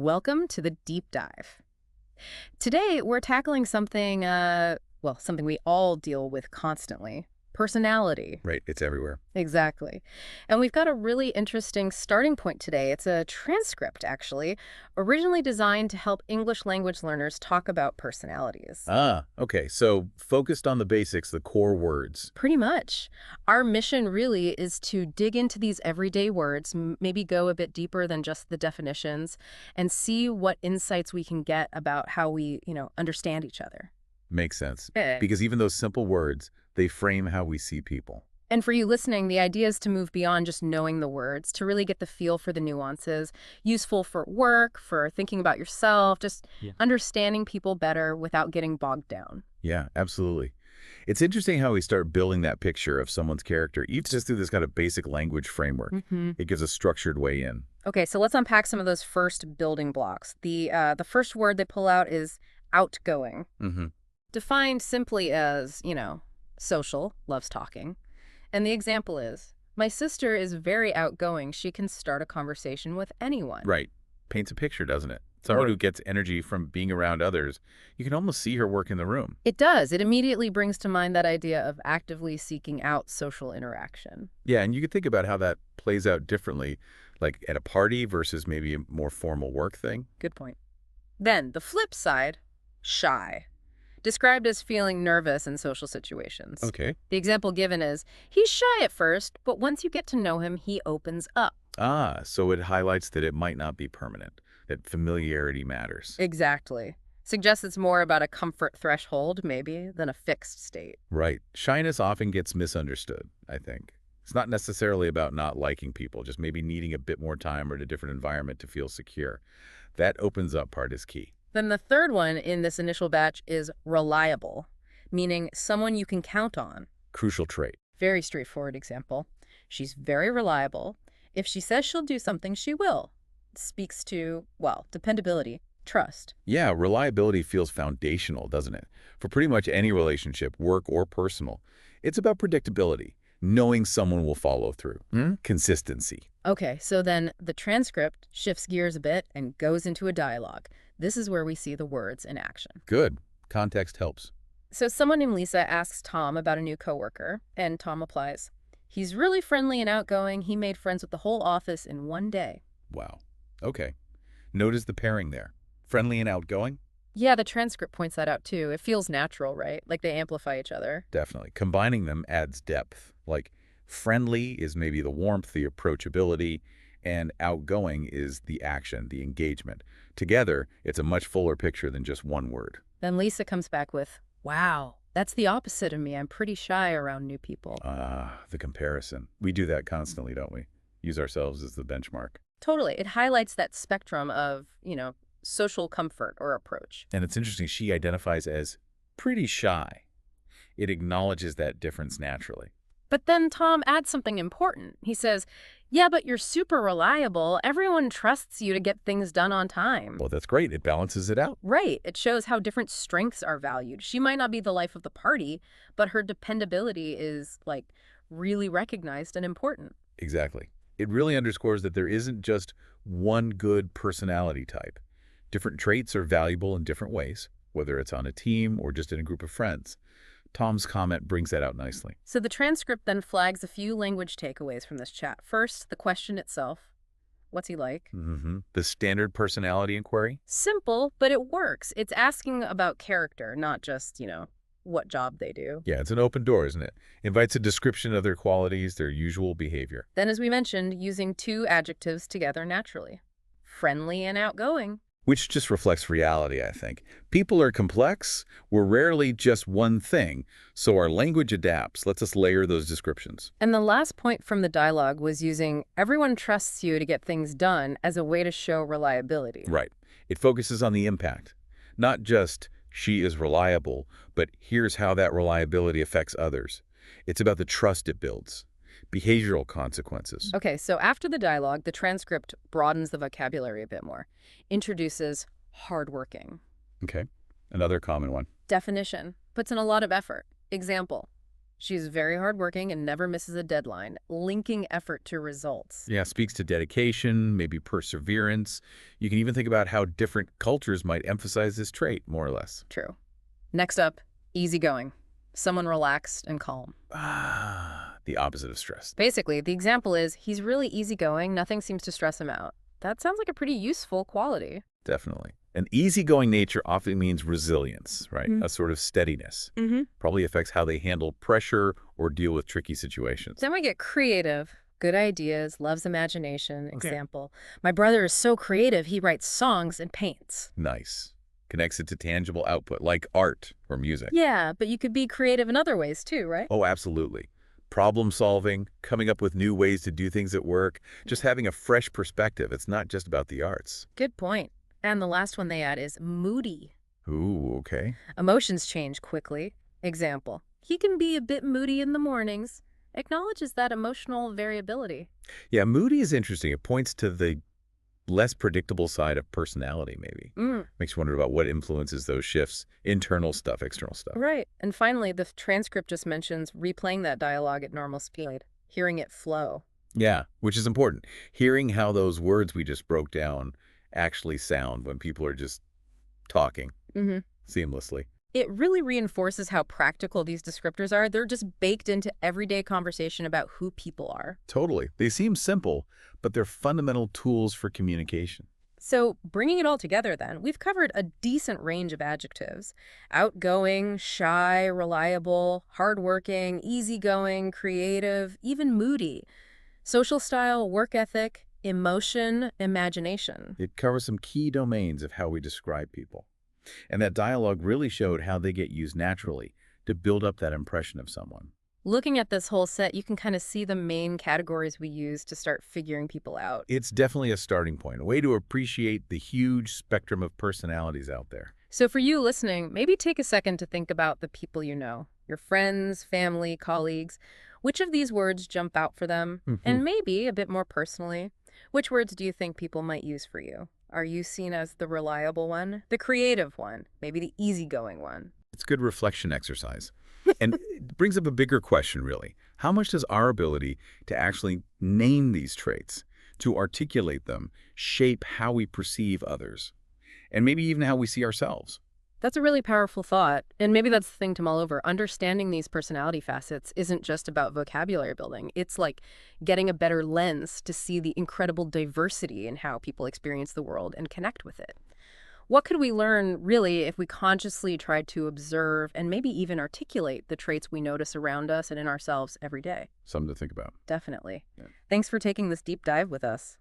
Welcome to the deep dive. Today, we're tackling something, something we all deal with constantly: personality. Right, it's everywhere. Exactly. And we've got a really interesting starting point today. It's a transcript, actually, originally designed to help English language learners talk about personalities. Ah, okay. So focused on the basics, the core words. Pretty much. Our mission really is to dig into these everyday words, maybe go a bit deeper than just the definitions, and see what insights we can get about how we, understand each other. Makes sense. Eh. Because even those simple words, they frame how we see people. And for you listening, the idea is to move beyond just knowing the words, to really get the feel for the nuances, useful for work, for thinking about yourself, just understanding people better without getting bogged down. Yeah, absolutely. It's interesting how we start building that picture of someone's character, even just through this kind of basic language framework. It gives a structured way in. Okay, so let's unpack some of those first building blocks. The first word they pull out is outgoing, Mm-hmm. defined simply as, social, loves talking. And the example is, my sister is very outgoing. She can start a conversation with anyone. Right. Paints a picture, doesn't it? Someone who gets energy from being around others. You can almost see her work in the room. It does. It immediately brings to mind that idea of actively seeking out social interaction. Yeah, and you could think about how that plays out differently, like at a party versus maybe a more formal work thing. Good point. Then, the flip side, shy. Described as feeling nervous in social situations. Okay. The example given is, he's shy at first, but once you get to know him, he opens up. Ah, so it highlights that it might not be permanent, that familiarity matters. Exactly. Suggests it's more about a comfort threshold, maybe, than a fixed state. Right. Shyness often gets misunderstood, I think. It's not necessarily about not liking people, just maybe needing a bit more time or a different environment to feel secure. That opens up part is key. Then the third one in this initial batch is reliable, meaning someone you can count on. Crucial trait. Very straightforward example. She's very reliable. If she says she'll do something, she will. Speaks to, dependability, trust. Yeah, reliability feels foundational, doesn't it? For pretty much any relationship, work or personal. It's about predictability, knowing someone will follow through. Consistency. Okay, so then the transcript shifts gears a bit and goes into a dialogue. This is where we see the words in action. Good. Context helps. So someone named Lisa asks Tom about a new coworker, and Tom replies, he's really friendly and outgoing. He made friends with the whole office in one day. Wow. Okay. Notice the pairing there. Friendly and outgoing? Yeah, the transcript points that out too. It feels natural, right? Like they amplify each other. Definitely. Combining them adds depth. Like friendly is maybe the warmth, the approachability, and outgoing is the action, the engagement. Together, it's a much fuller picture than just one word. Then Lisa comes back with, wow, that's the opposite of me. I'm pretty shy around new people. Ah, the comparison. We do that constantly, don't we? Use ourselves as the benchmark. Totally. It highlights that spectrum of, social comfort or approach. And it's interesting, she identifies as pretty shy. It acknowledges that difference naturally. But then Tom adds something important. He says, yeah, but you're super reliable. Everyone trusts you to get things done on time. Well, that's great. It balances it out. Right. It shows how different strengths are valued. She might not be the life of the party, but her dependability is, really recognized and important. Exactly. It really underscores that there isn't just one good personality type. Different traits are valuable in different ways, whether it's on a team or just in a group of friends. Tom's comment brings that out nicely. So the transcript then flags a few language takeaways from this chat. First, the question itself. What's he like? The standard personality inquiry? Simple, but it works. It's asking about character, not just, what job they do. Yeah, it's an open door, isn't it? Invites a description of their qualities, their usual behavior. Then, as we mentioned, using two adjectives together naturally. Friendly and outgoing. Which just reflects reality, I think. People are complex. We're rarely just one thing, so our language adapts, lets us layer those descriptions. And the last point from the dialogue was using everyone trusts you to get things done as a way to show reliability. Right. It focuses on the impact. Not just, she is reliable, but here's how that reliability affects others. It's about the trust it builds. Behavioral consequences. Okay, so after the dialogue, the transcript broadens the vocabulary a bit more. Introduces hardworking. Okay. Another common one. Definition. Puts in a lot of effort. Example. She's very hardworking and never misses a deadline, linking effort to results. Yeah, speaks to dedication, maybe perseverance. You can even think about how different cultures might emphasize this trait, more or less. True. Next up, easygoing. Someone relaxed and calm. Ah, the opposite of stress. Basically, the example is he's really easygoing, nothing seems to stress him out. That sounds like a pretty useful quality. Definitely. An easygoing nature often means resilience, right? A sort of steadiness. Mm-hmm. Probably affects how they handle pressure or deal with tricky situations. Then we get creative. Good ideas, loves imagination. Example, my brother is so creative, he writes songs and paints. Nice. Connects it to tangible output, like art or music. Yeah, but you could be creative in other ways too, right? Oh, absolutely. Problem solving, coming up with new ways to do things at work, just having a fresh perspective. It's not just about the arts. Good point. And the last one they add is moody. Ooh, okay. Emotions change quickly. Example, he can be a bit moody in the mornings. Acknowledges that emotional variability. Yeah, moody is interesting. It points to the less predictable side of personality, maybe. Makes you wonder about what influences those shifts, internal stuff, external stuff. Right. And finally, the transcript just mentions replaying that dialogue at normal speed, hearing it flow. Yeah, which is important. Hearing how those words we just broke down actually sound when people are just talking seamlessly. It really reinforces how practical these descriptors are. They're just baked into everyday conversation about who people are. Totally. They seem simple, but they're fundamental tools for communication. So bringing it all together then, we've covered a decent range of adjectives. Outgoing, shy, reliable, hardworking, easygoing, creative, even moody. Social style, work ethic, emotion, imagination. It covers some key domains of how we describe people. And that dialogue really showed how they get used naturally to build up that impression of someone. Looking at this whole set, you can kind of see the main categories we use to start figuring people out. It's definitely a starting point, a way to appreciate the huge spectrum of personalities out there. So for you listening, maybe take a second to think about the people you know, your friends, family, colleagues. Which of these words jump out for them? And maybe, a bit more personally, which words do you think people might use for you? Are you seen as the reliable one, the creative one, maybe the easygoing one? It's a good reflection exercise. And it brings up a bigger question, really. How much does our ability to actually name these traits, to articulate them, shape how we perceive others, and maybe even how we see ourselves? That's a really powerful thought, and maybe that's the thing to mull over. Understanding these personality facets isn't just about vocabulary building. It's like getting a better lens to see the incredible diversity in how people experience the world and connect with it. What could we learn, really, if we consciously tried to observe and maybe even articulate the traits we notice around us and in ourselves every day? Something to think about. Definitely. Yeah. Thanks for taking this deep dive with us.